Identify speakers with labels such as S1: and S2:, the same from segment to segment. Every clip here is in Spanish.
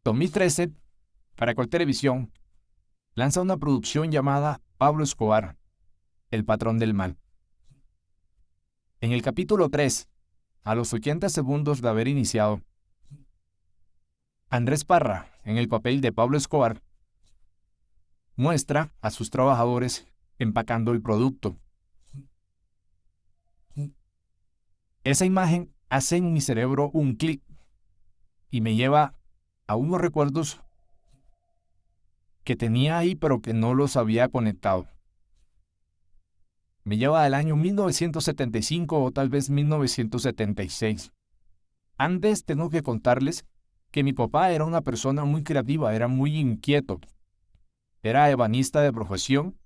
S1: 2013, Caracol Televisión lanza una producción llamada Pablo Escobar, el patrón del mal. En el capítulo 3, a los 80 segundos de haber iniciado, Andrés Parra, en el papel de Pablo Escobar, muestra a sus trabajadores empacando el producto. Esa imagen hace en mi cerebro un clic y me lleva a unos recuerdos que tenía ahí pero que no los había conectado. Me lleva al año 1975 o tal vez 1976. Antes tengo que contarles que mi papá era una persona muy creativa, era muy inquieto. Era ebanista de profesión,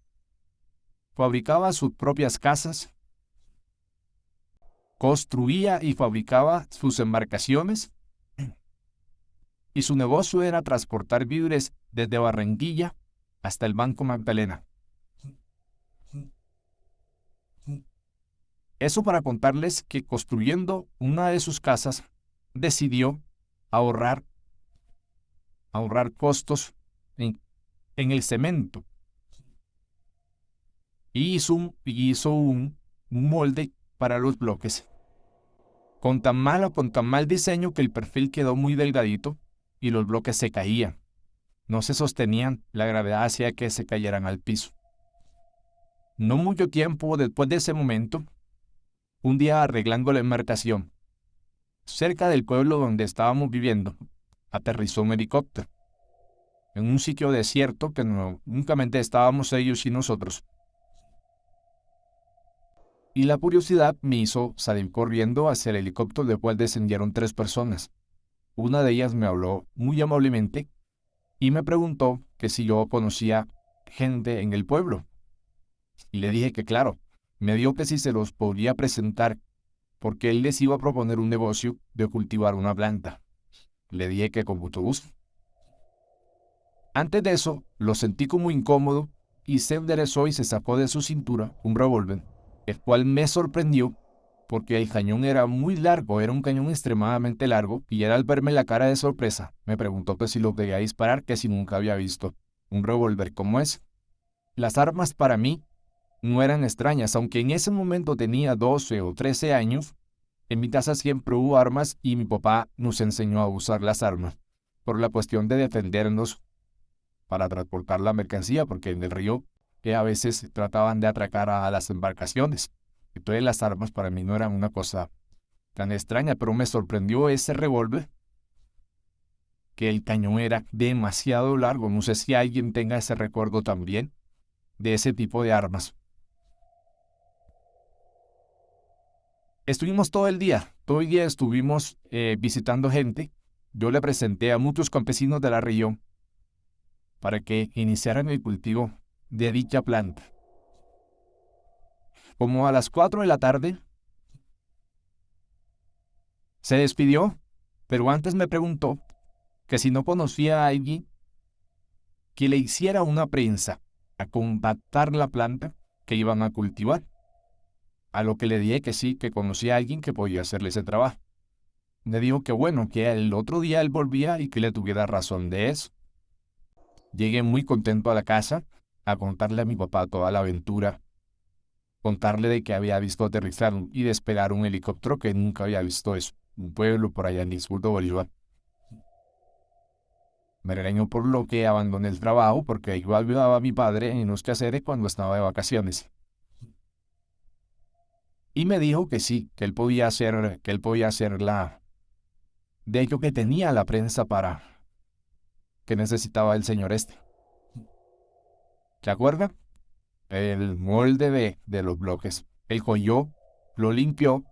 S1: fabricaba sus propias casas, construía y fabricaba sus embarcaciones y su negocio era transportar víveres desde Barranquilla hasta el Banco Magdalena. Eso para contarles que construyendo una de sus casas decidió ahorrar costos en el cemento y hizo un molde para los bloques con tan mal diseño que el perfil quedó muy delgadito y los bloques se caían. No se sostenían, la gravedad hacía que se cayeran al piso. No mucho tiempo después de ese momento, un día arreglando la embarcación, cerca del pueblo donde estábamos viviendo, aterrizó un helicóptero en un sitio desierto que únicamente estábamos ellos y nosotros. Y la curiosidad me hizo salir corriendo hacia el helicóptero del cual descendieron 3 personas. Una de ellas me habló muy amablemente y me preguntó que si yo conocía gente en el pueblo. Y le dije que claro, me dijo que si se los podría presentar porque él les iba a proponer un negocio de cultivar una planta. Le dije que con mucho gusto. Antes de eso, lo sentí como incómodo y se enderezó y se sacó de su cintura un revólver, el cual me sorprendió porque el cañón era muy largo, era un cañón extremadamente largo, y él al verme la cara de sorpresa, me preguntó que si lo quería disparar, que si nunca había visto un revólver como ese. Las armas para mí no eran extrañas, aunque en ese momento tenía 12 o 13 años, en mi casa siempre hubo armas y mi papá nos enseñó a usar las armas, por la cuestión de defendernos para transportar la mercancía, porque en el río que a veces trataban de atracar a las embarcaciones. Entonces las armas para mí no eran una cosa tan extraña, pero me sorprendió ese revólver, que el cañón era demasiado largo. No sé si alguien tenga ese recuerdo también de ese tipo de armas. Estuvimos todo el día estuvimos visitando gente. Yo le presenté a muchos campesinos de la región para que iniciaran el cultivo de dicha planta. Como a las 4 de la tarde, se despidió, pero antes me preguntó que si no conocía a alguien que le hiciera una prensa a compactar la planta que iban a cultivar. A lo que le dije que sí, que conocía a alguien que podía hacerle ese trabajo. Me dijo que bueno, que el otro día él volvía y que le tuviera razón de eso. Llegué muy contento a la casa a contarle a mi papá toda la aventura, contarle de que había visto aterrizar y despegar un helicóptero, que nunca había visto eso, un pueblo por allá en el sur de Bolívar. Me regañó por lo que abandoné el trabajo, porque yo ayudaba a mi padre en los quehaceres cuando estaba de vacaciones. Y me dijo que sí, que él podía hacer de hecho que tenía la prensa para que necesitaba el señor este. ¿Se acuerda? El molde de los bloques. Él cogió, lo limpió,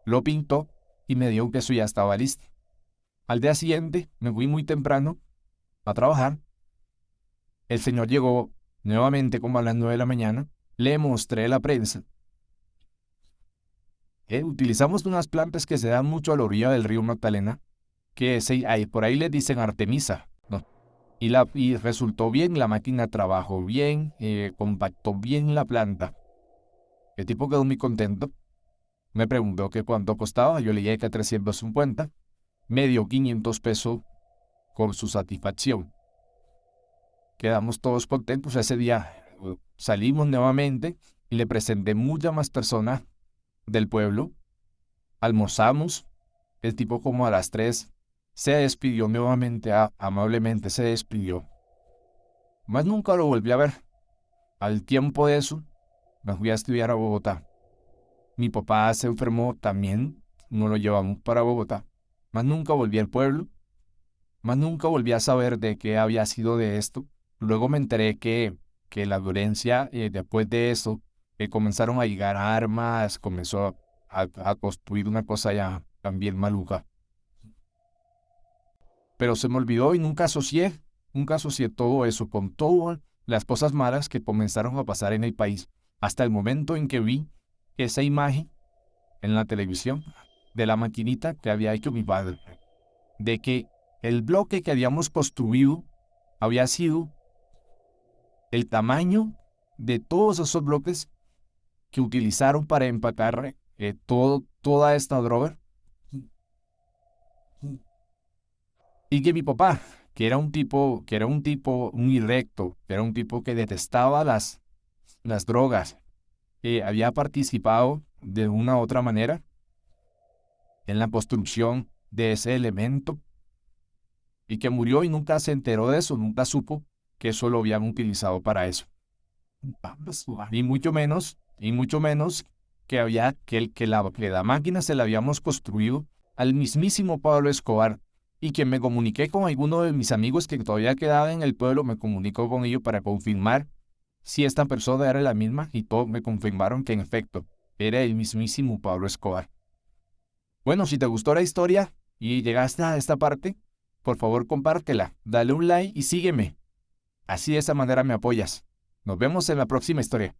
S1: lo pintó y me dijo que eso ya estaba listo. Al día siguiente me fui muy temprano a trabajar. El señor llegó nuevamente como a las 9 de la mañana. Le mostré la prensa. Utilizamos unas plantas que se dan mucho a la orilla del río Magdalena, que por ahí les dicen Artemisa, ¿no? Y resultó bien, la máquina trabajó bien, compactó bien la planta. El tipo quedó muy contento. Me preguntó que cuánto costaba, yo le dije que 350. Me dio 500 pesos con su satisfacción. Quedamos todos contentos ese día. Salimos nuevamente y le presenté muchas más personas del pueblo. Almorzamos. El tipo como a las 3 se despidió nuevamente, amablemente se despidió. Más nunca lo volví a ver. Al tiempo de eso, me fui a estudiar a Bogotá. Mi papá se enfermó también, nos lo llevamos para Bogotá. Más nunca volví al pueblo, más nunca volví a saber de qué había sido de esto. Luego me enteré que la violencia, después de eso, comenzaron a llegar armas, comenzó a construir una cosa ya también maluca. Pero se me olvidó y nunca asocié todo eso con todas las cosas malas que comenzaron a pasar en el país, hasta el momento en que vi esa imagen en la televisión de la maquinita que había hecho mi padre, de que el bloque que habíamos construido había sido el tamaño de todos esos bloques que utilizaron para empacar toda esta droga. Y que mi papá, que era un tipo muy recto, que era un tipo que detestaba las drogas, había participado de una u otra manera en la construcción de ese elemento y que murió y nunca se enteró de eso, nunca supo que eso lo habían utilizado para eso. Y mucho menos que la máquina se la habíamos construido al mismísimo Pablo Escobar, y que me comuniqué con alguno de mis amigos que todavía quedaba en el pueblo, me comunicó con ellos para confirmar si esta persona era la misma, y todos me confirmaron que en efecto era el mismísimo Pablo Escobar. Bueno, si te gustó la historia y llegaste a esta parte, por favor compártela, dale un like y sígueme. Así de esa manera me apoyas. Nos vemos en la próxima historia.